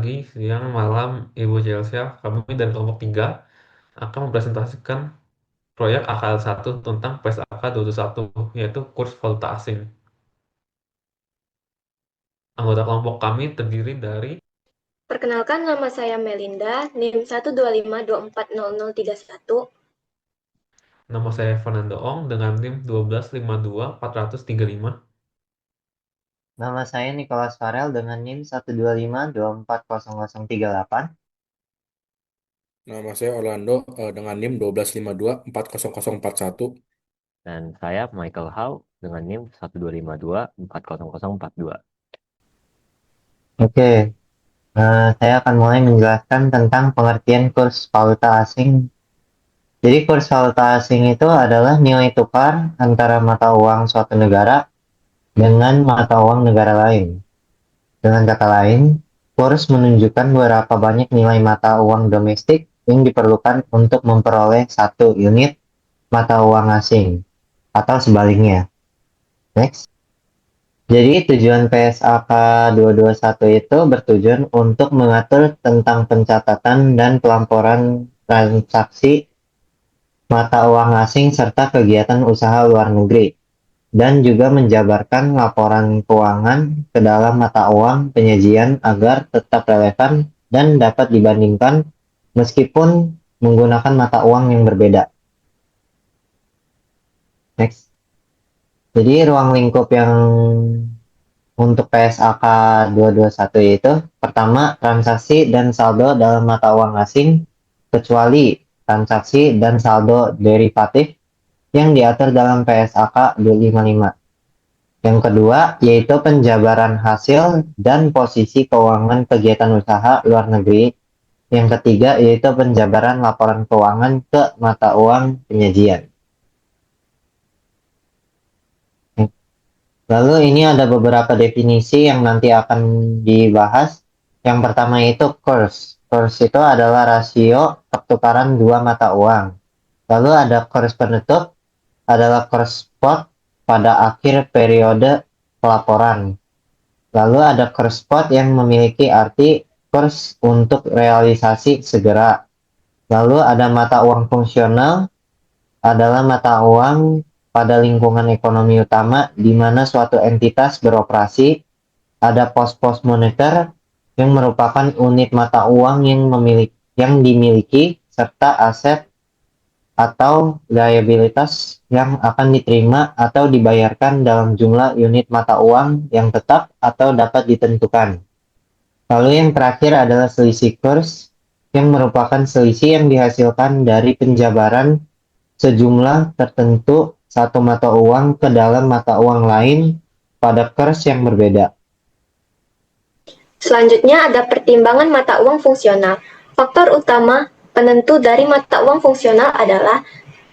pagi, siang, malam, Ibu Chelsea. Kami dari kelompok 3 akan mempresentasikan proyek AKL 1 tentang PSAK 221, yaitu kurs valuta asing. Anggota kelompok kami terdiri dari Perkenalkan, nama saya Melinda, NIM 125240031. nama saya Fernando Ong dengan NIM 1252435. Nama saya Nicholas Farel dengan NIM 125240038. Nama saya Orlando dengan NIM 125240041. Dan saya Michael Hau dengan NIM 125240042. Oke, saya akan mulai menjelaskan tentang pengertian kurs valuta asing. Jadi kurs valuta asing itu adalah nilai tukar antara mata uang suatu negara dengan mata uang negara lain. Dengan kata lain, kurs menunjukkan berapa banyak nilai mata uang domestik yang diperlukan untuk memperoleh satu unit mata uang asing, atau sebaliknya. Next. Jadi tujuan PSAK 221 itu bertujuan untuk mengatur tentang pencatatan dan pelaporan transaksi mata uang asing serta kegiatan usaha luar negeri, dan juga menjabarkan laporan keuangan ke dalam mata uang penyajian agar tetap relevan dan dapat dibandingkan meskipun menggunakan mata uang yang berbeda. Next. Jadi ruang lingkup yang untuk PSAK 221 itu, pertama, transaksi dan saldo dalam mata uang asing, kecuali transaksi dan saldo derivatif yang diatur dalam PSAK 255. Yang kedua, yaitu penjabaran hasil dan posisi keuangan kegiatan usaha luar negeri. Yang ketiga, yaitu penjabaran laporan keuangan ke mata uang penyajian. Lalu ini ada beberapa definisi yang nanti akan dibahas. Yang pertama itu kurs. Kurs itu adalah rasio pertukaran dua mata uang. Lalu ada kurs penutup, adalah kurs spot pada akhir periode pelaporan. Lalu ada kurs spot yang memiliki arti kurs untuk realisasi segera. Lalu ada mata uang fungsional, adalah mata uang pada lingkungan ekonomi utama di mana suatu entitas beroperasi. Ada pos-pos moneter yang merupakan unit mata uang yang dimiliki serta aset atau liabilitas yang akan diterima atau dibayarkan dalam jumlah unit mata uang yang tetap atau dapat ditentukan. Lalu yang terakhir adalah selisih kurs yang merupakan selisih yang dihasilkan dari penjabaran sejumlah tertentu satu mata uang ke dalam mata uang lain pada kurs yang berbeda. Selanjutnya ada pertimbangan mata uang fungsional. Faktor utama penentu dari mata uang fungsional adalah: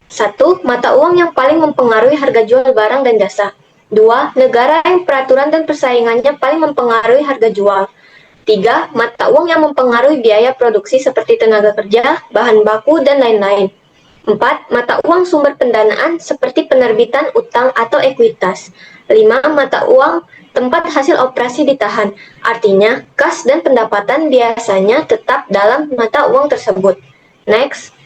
1. Mata uang yang paling mempengaruhi harga jual barang dan jasa. 2. Negara yang peraturan dan persaingannya paling mempengaruhi harga jual. 3. Mata uang yang mempengaruhi biaya produksi seperti tenaga kerja, bahan baku, dan lain-lain. 4. Mata uang sumber pendanaan seperti penerbitan utang atau ekuitas. 5. Mata uang tempat hasil operasi ditahan, artinya kas dan pendapatan biasanya tetap dalam mata uang tersebut. Next.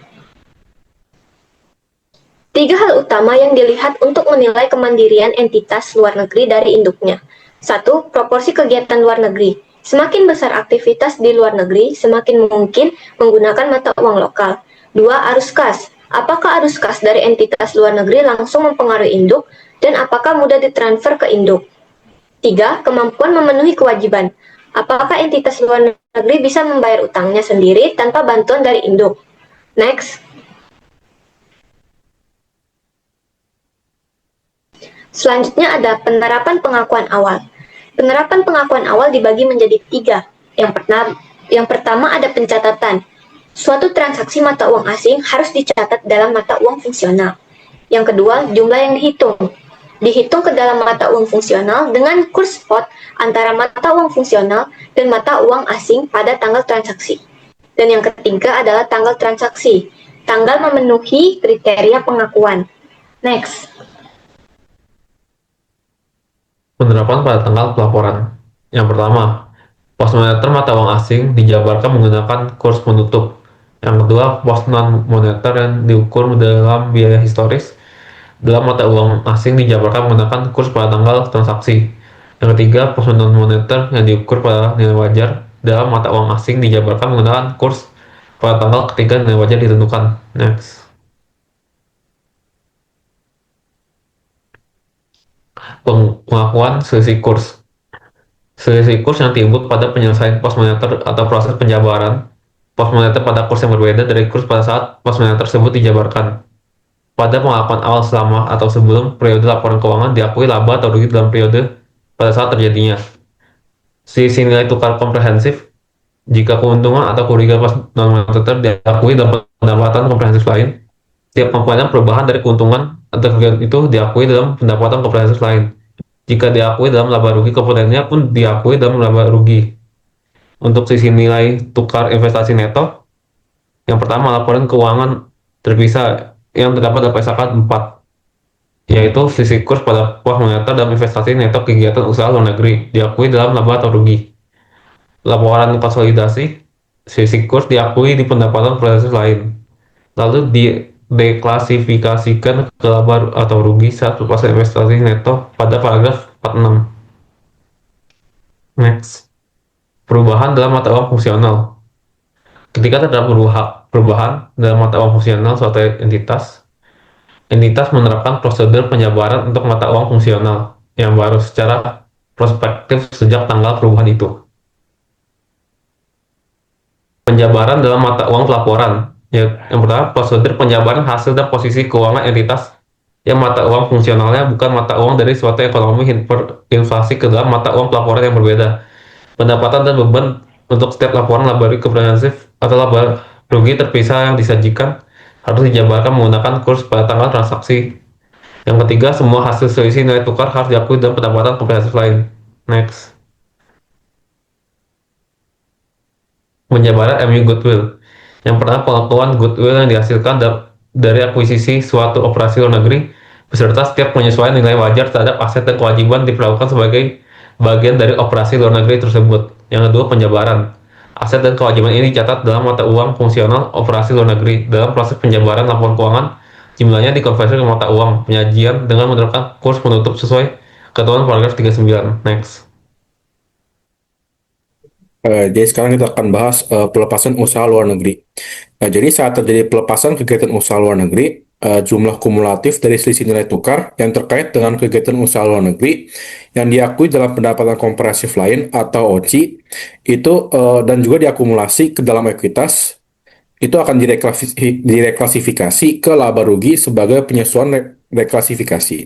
3 hal utama yang dilihat untuk menilai kemandirian entitas luar negeri dari induknya. 1. Proporsi kegiatan luar negeri. Semakin besar aktivitas di luar negeri, semakin mungkin menggunakan mata uang lokal. 2. Arus kas. Apakah arus kas dari entitas luar negeri langsung mempengaruhi induk, dan apakah mudah ditransfer ke induk? 3. Kemampuan memenuhi kewajiban. Apakah entitas luar negeri bisa membayar utangnya sendiri tanpa bantuan dari induk? Next. Selanjutnya ada penerapan pengakuan awal. Penerapan pengakuan awal dibagi menjadi 3. Yang pertama ada pencatatan. Suatu transaksi mata uang asing harus dicatat dalam mata uang fungsional. Yang kedua, jumlah yang dihitung. Dihitung ke dalam mata uang fungsional dengan kurs spot antara mata uang fungsional dan mata uang asing pada tanggal transaksi. Dan yang ketiga adalah tanggal transaksi. Tanggal memenuhi kriteria pengakuan. Next. penerapan pada tanggal pelaporan. Yang pertama, Pos moneter mata uang asing dijabarkan menggunakan kurs penutup. Yang kedua, pos non moneter yang diukur dalam biaya historis dalam mata uang asing dijabarkan menggunakan kurs pada tanggal transaksi. Yang ketiga, pos non moneter yang diukur pada nilai wajar dalam mata uang asing dijabarkan menggunakan kurs pada tanggal ketika nilai wajar ditentukan. Next. Pengakuan selisih kurs. Selisih kurs yang timbul pada penyelesaian pos moneter atau proses penjabaran pos moneter pada kurs yang berbeda dari kurs pada saat pos moneter tersebut dijabarkan. Pada pengakuan awal selama atau sebelum periode laporan keuangan diakui laba atau rugi dalam periode pada saat terjadinya. Selisih nilai tukar komprehensif jika keuntungan atau kerugian pos non moneter diakui dalam pendapatan komprehensif lain. Setiap komponen perubahan dari keuntungan atau kerugian itu diakui dalam pendapatan komprehensif lain. Jika diakui dalam laba rugi, komponennya pun diakui dalam laba rugi. Untuk sisi nilai tukar investasi neto, yang pertama laporan keuangan terpisah yang terdapat dalam PSAK 4, yaitu sisi kurs pada pos moneter dalam investasi neto kegiatan usaha luar negeri diakui dalam laba atau rugi. Laporan konsolidasi, sisi kurs diakui di pendapatan proses lain, lalu deklasifikasikan ke laba atau rugi saat pelepasan investasi neto pada paragraf 46. Next. Perubahan dalam mata uang fungsional. Ketika terdapat perubahan dalam mata uang fungsional suatu entitas, entitas menerapkan prosedur penjabaran untuk mata uang fungsional yang baru secara prospektif sejak tanggal perubahan itu. Penjabaran dalam mata uang pelaporan. Yang pertama, prosedur penjabaran hasil dan posisi keuangan entitas yang mata uang fungsionalnya bukan mata uang dari suatu ekonomi inflasi ke dalam mata uang pelaporan yang berbeda. Pendapatan dan beban untuk setiap laporan laba rugi komprehensif atau laba rugi terpisah yang disajikan harus dijabarkan menggunakan kurs pada tanggal transaksi. Yang ketiga, semua hasil selisih nilai tukar harus diakui dalam pendapatan komprehensif lain. Next. Penjabaran MU Goodwill. Yang pertama, pengetahuan goodwill yang dihasilkan dari akuisisi suatu operasi luar negeri beserta setiap penyesuaian nilai wajar terhadap aset dan kewajiban diperlakukan sebagai bagian dari operasi luar negeri tersebut. Yang kedua, penjabaran. Aset dan kewajiban ini dicatat dalam mata uang fungsional operasi luar negeri. Dalam proses penjabaran laporan keuangan, jumlahnya dikonversi ke mata uang penyajian dengan menerapkan kurs penutup sesuai ketentuan paragraf 39. Next. Jadi sekarang kita akan bahas pelepasan usaha luar negeri. Jadi saat terjadi pelepasan kegiatan usaha luar negeri, jumlah kumulatif dari selisih nilai tukar yang terkait dengan kegiatan usaha luar negeri yang diakui dalam pendapatan komprehensif lain atau OCI itu dan juga diakumulasi ke dalam ekuitas itu akan direklasifikasi ke laba rugi sebagai penyesuaian reklasifikasi.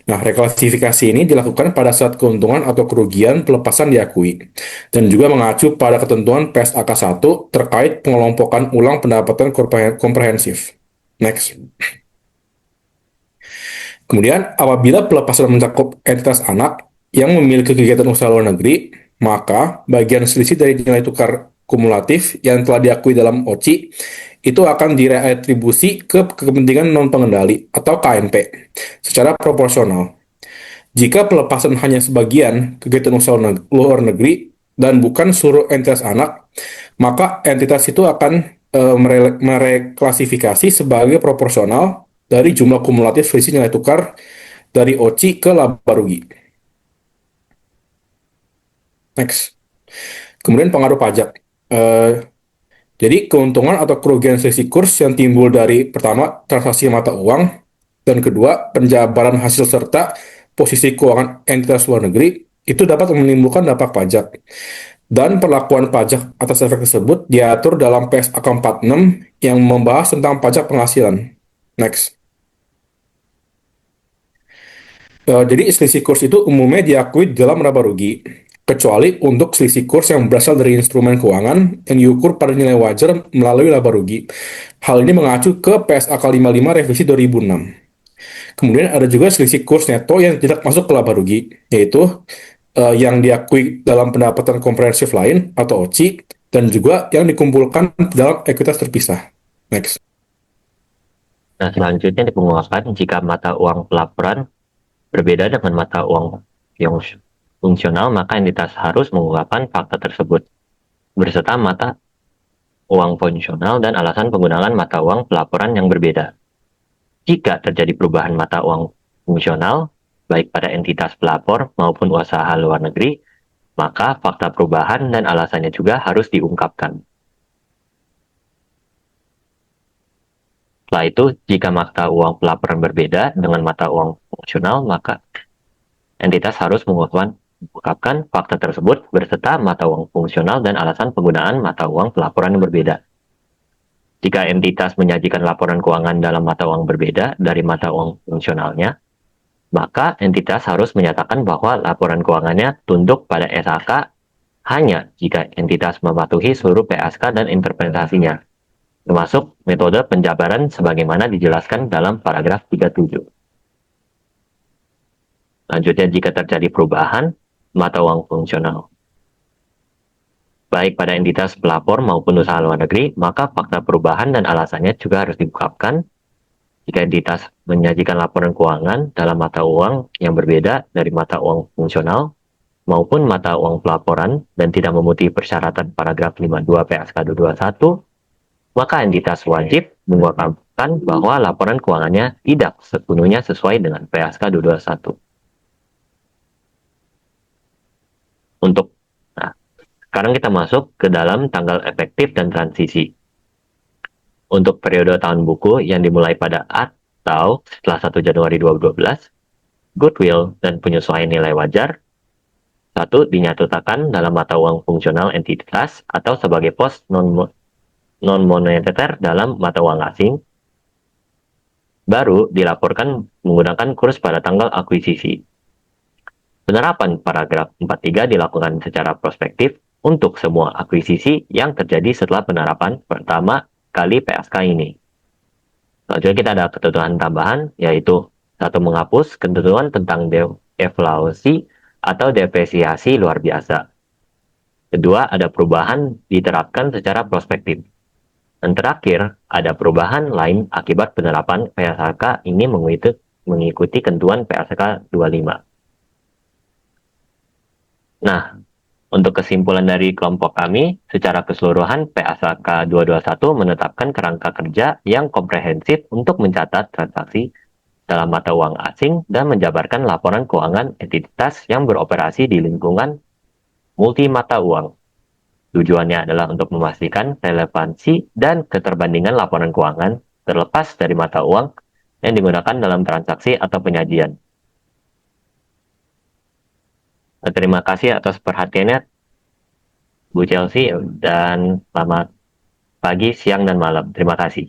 Nah, reklasifikasi ini dilakukan pada saat keuntungan atau kerugian pelepasan diakui, dan juga mengacu pada ketentuan PSAK 1 terkait pengelompokan ulang pendapatan komprehensif. Next. Kemudian, apabila pelepasan mencakup entitas anak yang memiliki kegiatan usaha luar negeri, maka bagian selisih dari nilai tukar kumulatif yang telah diakui dalam OCI itu akan diretribusi ke kepentingan non-pengendali atau KNP secara proporsional. Jika pelepasan hanya sebagian kegiatan usaha luar negeri dan bukan seluruh entitas anak, maka entitas itu akan mereklasifikasi sebagai proporsional dari jumlah kumulatif selisih nilai tukar dari OCI ke laba rugi. Next. Kemudian pengaruh pajak. Jadi keuntungan atau kerugian selisih kurs yang timbul dari pertama transaksi mata uang dan kedua penjabaran hasil serta posisi keuangan entitas luar negeri itu dapat menimbulkan dampak pajak. Dan perlakuan pajak atas efek tersebut diatur dalam PSAK 46 yang membahas tentang pajak penghasilan. Next. Jadi selisih kurs itu umumnya diakui dalam laba rugi, kecuali untuk selisih kurs yang berasal dari instrumen keuangan yang diukur pada nilai wajar melalui laba rugi. Hal ini mengacu ke PSAK 55 revisi 2006. Kemudian ada juga selisih kurs neto yang tidak masuk ke laba rugi, yaitu yang diakui dalam pendapatan komprehensif lain atau OCI, dan juga yang dikumpulkan dalam ekuitas terpisah. Next. Nah, selanjutnya dipenguakan jika mata uang pelaporan berbeda dengan mata uang yang fungsional, maka entitas harus mengungkapkan fakta tersebut berserta mata uang fungsional dan alasan penggunaan mata uang pelaporan yang berbeda. Jika terjadi perubahan mata uang fungsional, baik pada entitas pelapor maupun usaha luar negeri, maka fakta perubahan dan alasannya juga harus diungkapkan. Setelah itu, jika mata uang pelaporan berbeda dengan mata uang fungsional, maka entitas harus mengungkapkan fakta tersebut berserta mata uang fungsional dan alasan penggunaan mata uang pelaporan yang berbeda. Jika entitas menyajikan laporan keuangan dalam mata uang berbeda dari mata uang fungsionalnya, maka entitas harus menyatakan bahwa laporan keuangannya tunduk pada SAK hanya jika entitas mematuhi seluruh PSK dan interpretasinya, termasuk metode penjabaran sebagaimana dijelaskan dalam paragraf 37. Selanjutnya, jika terjadi perubahan mata uang fungsional, baik pada entitas pelapor maupun usaha luar negeri, maka fakta perubahan dan alasannya juga harus diungkapkan. Jika entitas menyajikan laporan keuangan dalam mata uang yang berbeda dari mata uang fungsional maupun mata uang pelaporan dan tidak memenuhi persyaratan paragraf 52 PSK 221, maka entitas wajib mengungkapkan bahwa laporan keuangannya tidak sepenuhnya sesuai dengan PSK 221. Sekarang kita masuk ke dalam tanggal efektif dan transisi. Untuk periode tahun buku yang dimulai pada atau setelah 1 Januari 2012, goodwill dan penyesuaian nilai wajar, 1. Dinyatakan dalam mata uang fungsional entitas atau sebagai pos non-moneter dalam mata uang asing, baru dilaporkan menggunakan kurs pada tanggal akuisisi. Penerapan paragraf 43 dilakukan secara prospektif untuk semua akuisisi yang terjadi setelah penerapan pertama kali PSK ini. Selanjutnya kita ada ketentuan tambahan, yaitu 1. Menghapus ketentuan tentang evaluasi atau depresiasi luar biasa. 2. Ada perubahan diterapkan secara prospektif. Dan terakhir, ada perubahan lain akibat penerapan PSK ini mengikuti ketentuan PSK 25. Nah, untuk kesimpulan dari kelompok kami, secara keseluruhan PSK 221 menetapkan kerangka kerja yang komprehensif untuk mencatat transaksi dalam mata uang asing dan menjabarkan laporan keuangan entitas yang beroperasi di lingkungan multi mata uang. Tujuannya adalah untuk memastikan relevansi dan keterbandingan laporan keuangan terlepas dari mata uang yang digunakan dalam transaksi atau penyajian. Terima kasih atas perhatiannya, Bu Chelsea, dan selamat pagi, siang, dan malam. Terima kasih.